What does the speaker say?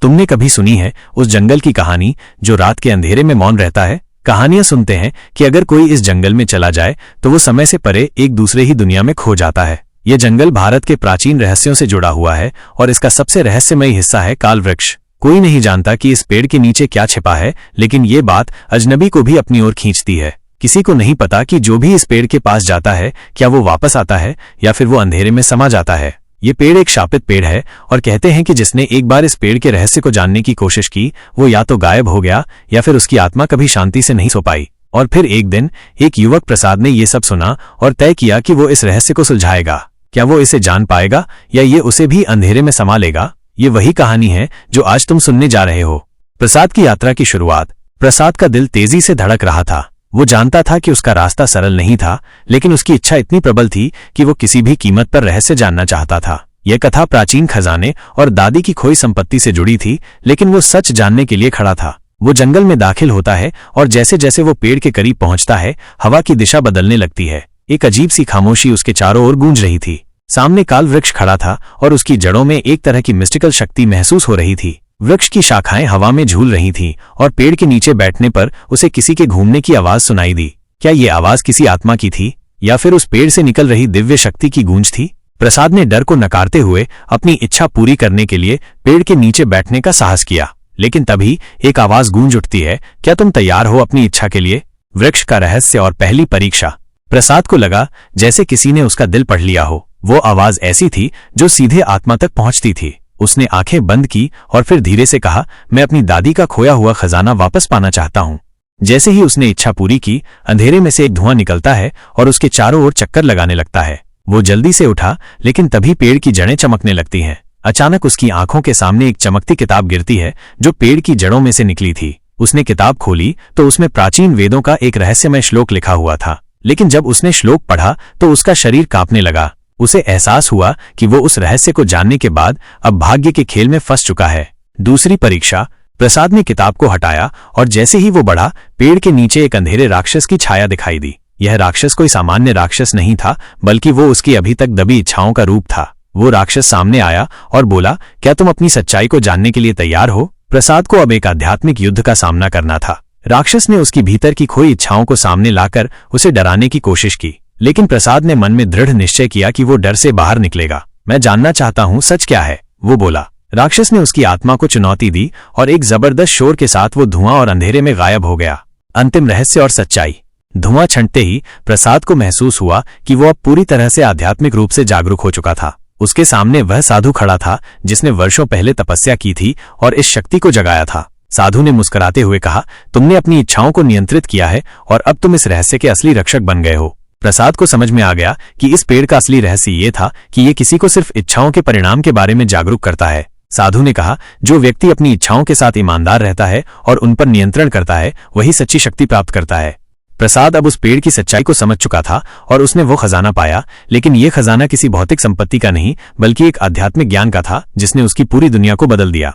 तुमने कभी सुनी है उस जंगल की कहानी जो रात के अंधेरे में मौन रहता है? कहानियां सुनते हैं कि अगर कोई इस जंगल में चला जाए तो वो समय से परे एक दूसरे ही दुनिया में खो जाता है। यह जंगल भारत के प्राचीन रहस्यों से जुड़ा हुआ है और इसका सबसे रहस्यमयी हिस्सा है काल वृक्ष। कोई नहीं जानता कि इस पेड़ के नीचे क्या छिपा है, लेकिन ये बात अजनबी को भी अपनी ओर खींचती है। किसी को नहीं पता कि जो भी इस पेड़ के पास जाता है क्या वो वापस आता है या फिर वो अंधेरे में समा जाता है। ये पेड़ एक शापित पेड़ है और कहते हैं कि जिसने एक बार इस पेड़ के रहस्य को जानने की कोशिश की वो या तो गायब हो गया या फिर उसकी आत्मा कभी शांति से नहीं सो पाई। और फिर एक दिन एक युवक प्रसाद ने ये सब सुना और तय किया कि वो इस रहस्य को सुलझाएगा। क्या वो इसे जान पाएगा या ये उसे भी अंधेरे में समा लेगा? ये वही कहानी है जो आज तुम सुनने जा रहे हो। प्रसाद की यात्रा की शुरुआत। प्रसाद का दिल तेजी से धड़क रहा था। वो जानता था कि उसका रास्ता सरल नहीं था, लेकिन उसकी इच्छा इतनी प्रबल थी कि वो किसी भी कीमत पर रहस्य जानना चाहता था। यह कथा प्राचीन खजाने और दादी की खोई संपत्ति से जुड़ी थी, लेकिन वो सच जानने के लिए खड़ा था। वो जंगल में दाखिल होता है और जैसे जैसे वो पेड़ के करीब पहुंचता है, हवा की दिशा बदलने लगती है। एक अजीब सी खामोशी उसके चारों ओर गूंज रही थी। सामने काल वृक्ष खड़ा था और उसकी जड़ों में एक तरह की मिस्टिकल शक्ति महसूस हो रही थी। वृक्ष की शाखाएं हवा में झूल रही थीं और पेड़ के नीचे बैठने पर उसे किसी के घूमने की आवाज सुनाई दी। क्या ये आवाज किसी आत्मा की थी या फिर उस पेड़ से निकल रही दिव्य शक्ति की गूंज थी? प्रसाद ने डर को नकारते हुए अपनी इच्छा पूरी करने के लिए पेड़ के नीचे बैठने का साहस किया, लेकिन तभी एक आवाज गूंज उठती है, क्या तुम तैयार हो अपनी इच्छा के लिए? वृक्ष का रहस्य और पहली परीक्षा। प्रसाद को लगा जैसे किसी ने उसका दिल पढ़ लिया हो। वो आवाज ऐसी थी जो सीधे आत्मा तक पहुंचती थी। उसने आंखें बंद की और फिर धीरे से कहा, मैं अपनी दादी का खोया हुआ खजाना वापस पाना चाहता हूं। जैसे ही उसने इच्छा पूरी की, अंधेरे में से एक धुआं निकलता है और उसके चारों ओर चक्कर लगाने लगता है। वो जल्दी से उठा, लेकिन तभी पेड़ की जड़ें चमकने लगती हैं। अचानक उसकी आंखों के सामने एक चमकती किताब गिरती है जो पेड़ की जड़ों में से निकली थी। उसने किताब खोली तो उसमें प्राचीन वेदों का एक रहस्यमय श्लोक लिखा हुआ था, लेकिन जब उसने श्लोक पढ़ा तो उसका शरीर कांपने लगा। उसे एहसास हुआ कि वो उस रहस्य को जानने के बाद अब भाग्य के खेल में फंस चुका है। दूसरी परीक्षा। प्रसाद ने किताब को हटाया और जैसे ही वो बढ़ा, पेड़ के नीचे एक अंधेरे राक्षस की छाया दिखाई दी। यह राक्षस कोई सामान्य राक्षस नहीं था, बल्कि वो उसकी अभी तक दबी इच्छाओं का रूप था। वो राक्षस सामने आया और बोला, क्या तुम अपनी सच्चाई को जानने के लिए तैयार हो? प्रसाद को अब एक आध्यात्मिक युद्ध का सामना करना था। राक्षस ने उसकी भीतर की खोई इच्छाओं को सामने लाकर उसे डराने की कोशिश की, लेकिन प्रसाद ने मन में दृढ़ निश्चय किया कि वो डर से बाहर निकलेगा। मैं जानना चाहता हूं सच क्या है, वो बोला। राक्षस ने उसकी आत्मा को चुनौती दी और एक जबरदस्त शोर के साथ वो धुआं और अंधेरे में गायब हो गया। अंतिम रहस्य और सच्चाई। धुआं छंटते ही प्रसाद को महसूस हुआ कि वो अब पूरी तरह से आध्यात्मिक रूप से जागरूक हो चुका था। उसके सामने वह साधु खड़ा था जिसने वर्षों पहले तपस्या की थी और इस शक्ति को जगाया था। साधु ने मुस्कुराते हुए कहा, तुमने अपनी इच्छाओं को नियंत्रित किया है और अब तुम इस रहस्य के असली रक्षक बन गए हो। प्रसाद को समझ में आ गया कि इस पेड़ का असली रहस्य ये था कि ये किसी को सिर्फ इच्छाओं के परिणाम के बारे में जागरूक करता है। साधु ने कहा, जो व्यक्ति अपनी इच्छाओं के साथ ईमानदार रहता है और उन पर नियंत्रण करता है, वही सच्ची शक्ति प्राप्त करता है। प्रसाद अब उस पेड़ की सच्चाई को समझ चुका था और उसने वो खजाना पाया, लेकिन ये खजाना किसी भौतिक संपत्ति का नहीं बल्कि एक आध्यात्मिक ज्ञान का था जिसने उसकी पूरी दुनिया को बदल दिया।